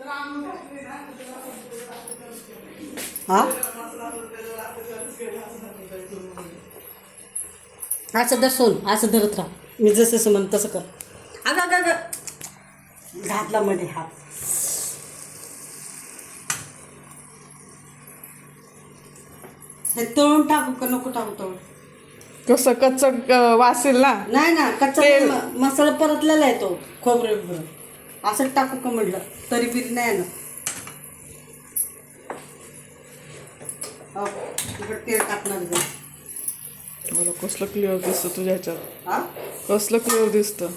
हा असं धर सोन, असं धरत राहा. मी जसं म्हण तसं कर. अगं अगं अगं घातला मध्ये हात. हे तळून टाकू का नको टाकू? तळून कसं कच्चं वासेल ना. नाही ना, कच्चा मसाला परतलेला आहे तो. खोबरं बिबरं असं टाकू का म्हटलं तरी बिरी नाही ना. हो इकडे तेल टाकणार आहे. मला कसलं क्लिअर दिसतं तुझ्या ह्याच्यात. हा कसलं क्लिअर दिसतं.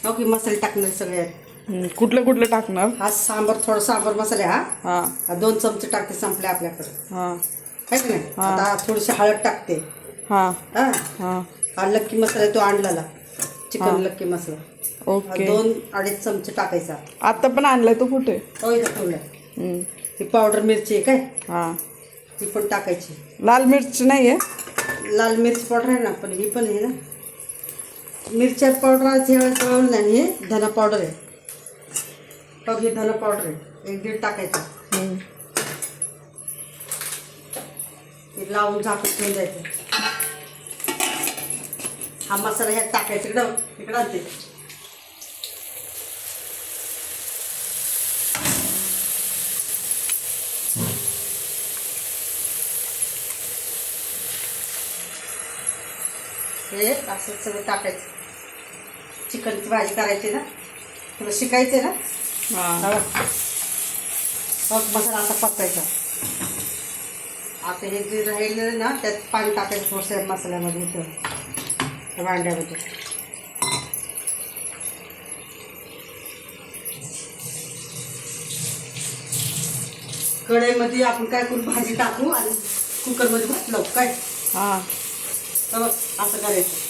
ओके मसाले टाकणार सगळ्यात. कुठलं कुठलं टाकणार? हा सांबर, थोडं सांबर मसाले. हा हा 2 चमचे टाकते, संपले आपल्याकडे हा आहे की नाही. आता थोडीशी हळद टाकते. हा हा हा हा लक्की मसाला तो आणलेला, चिकन लक्की मसाला. ओके. 2-2.5 चमचे टाकायचा. आता पण आणलाय तो कुठे? हो इथं ठेवलाय. ही पावडर मिरची आहे काय, हा ती पण टाकायची. लाल मिरची नाही आहे? लाल मिरची पावडर आहे ना, पण ही पण आहे ना. मिरच्या पावडर नाही, हे धना पावडर आहे. बघ हे धना पावडर आहे, 1-1.5 टाकायचा. हे लावून झाकून ठेवून द्यायचं. हा मसाला ह्यात टाकायचा. इकडं आणते. हे असं सगळं टाकायचं. चिकनची भाजी करायची ना, तुला शिकायचं ना. हा मग मसाला असा पकायचा. आता हे जे राहिलेलं ना त्यात पाणी टाकायचं थोडंसं मसाल्यामध्ये, इथं भांड्यामध्ये. कढईमध्ये आपण काय करू, भाजी टाकू आणि कुकरमध्ये भात लावू काय. हा तर बघ असं करायचं.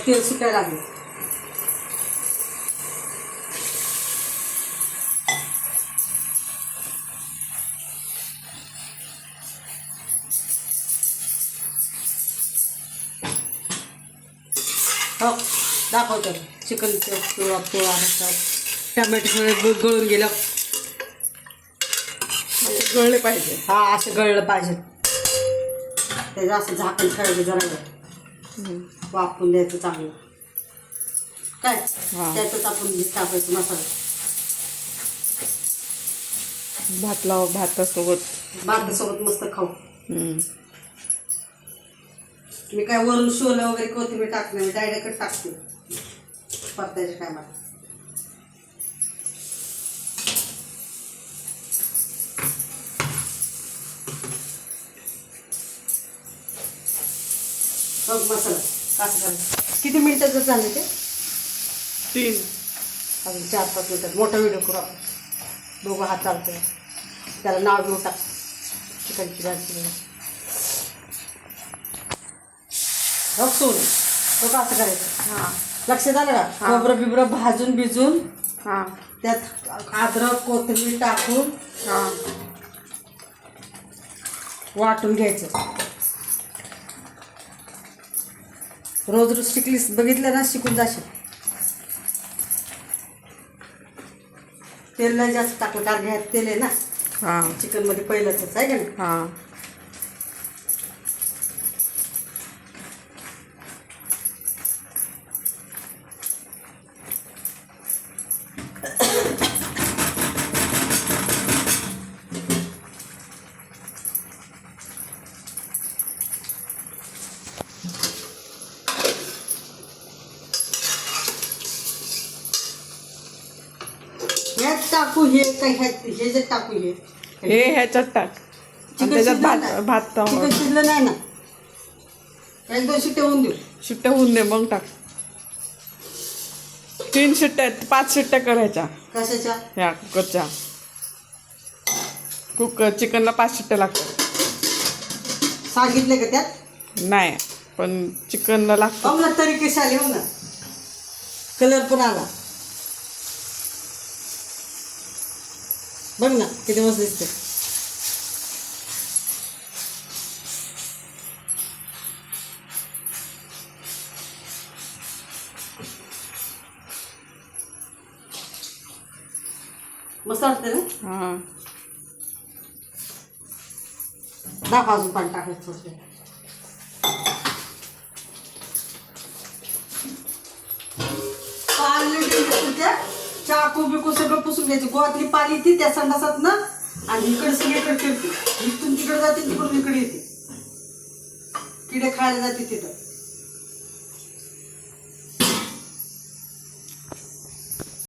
तेल सुटायला लागेल. हो दाखवतो. चिकनचं पिवळा टमॅटो सगळे गळून गेलं. गळले पाहिजे. हा असं गळलं पाहिजे. त्याचं असं झाकण ठेवायचं, जरा वाफून द्यायचं चांगलं काय. त्यातच आपण टाकायचं मसाला. भात लाव, भातासोबत. भातासोबत मस्त खाऊ. मी काय वरून शोलं वगैरे कोथिंबीर टाकते, मी डायरेक्ट टाकते परतायच्या टायमाला. बघ मसाला कसं करायचं. किती मिनिटाचं झालं ते? 3 अजून 4-5 मिनिटात. मोठा व्हिडिओ करू आपण, दोघं हात चालतोय. त्याला नाव घेऊ टाक, चिकनची भाजी. बघ सोन, तो कसं करायचं. हा लक्षात आलं का. खोबरं बिबरं भाजून भिजून हा त्यात अद्रक कोथिंबीर टाकून हा वाटून घ्यायचं. रोज रोज शिकलीस, बघितलं ना, शिकून जाशील. तेल नाही जास्त टाकलं, कारण ह्यात तेल आहे ना हा चिकनमध्ये पहिलंच आहे का नाही. हा ह्यात टाकू हे काय, हे जे टाकू हे ह्याच्यात टाक. आणि त्याच्यात भात चिकन शिजलं नाही ना, 1-2 शिट्ट्या होऊन देऊ. शिट्ट्या होऊन दे, मग टाक. 3 शिट्ट्या, 5 शिट्ट्या करायच्या. कशाच्या? ह्या कुकरच्या. चिकनला 5 शिट्ट्या लागतात. सांगितले का त्यात? नाही पण चिकनला लागतं. बघ ना तरी कशी आली, हो ना कलर पण आला. बघ ना किती मस्त दिसते. मस्त वाटते ना. हां दाखव अजून पाणी टाकायचं थोडं. चाकू बिकू सगळं पुसून घ्यायचं. गोवातली पाली ती त्या संडासात ना, आणि इकडे सगळीकडे फिरते. इथून तिकडे जाते, तिकडून इकडे येते. किडे खायला जाते तिथं.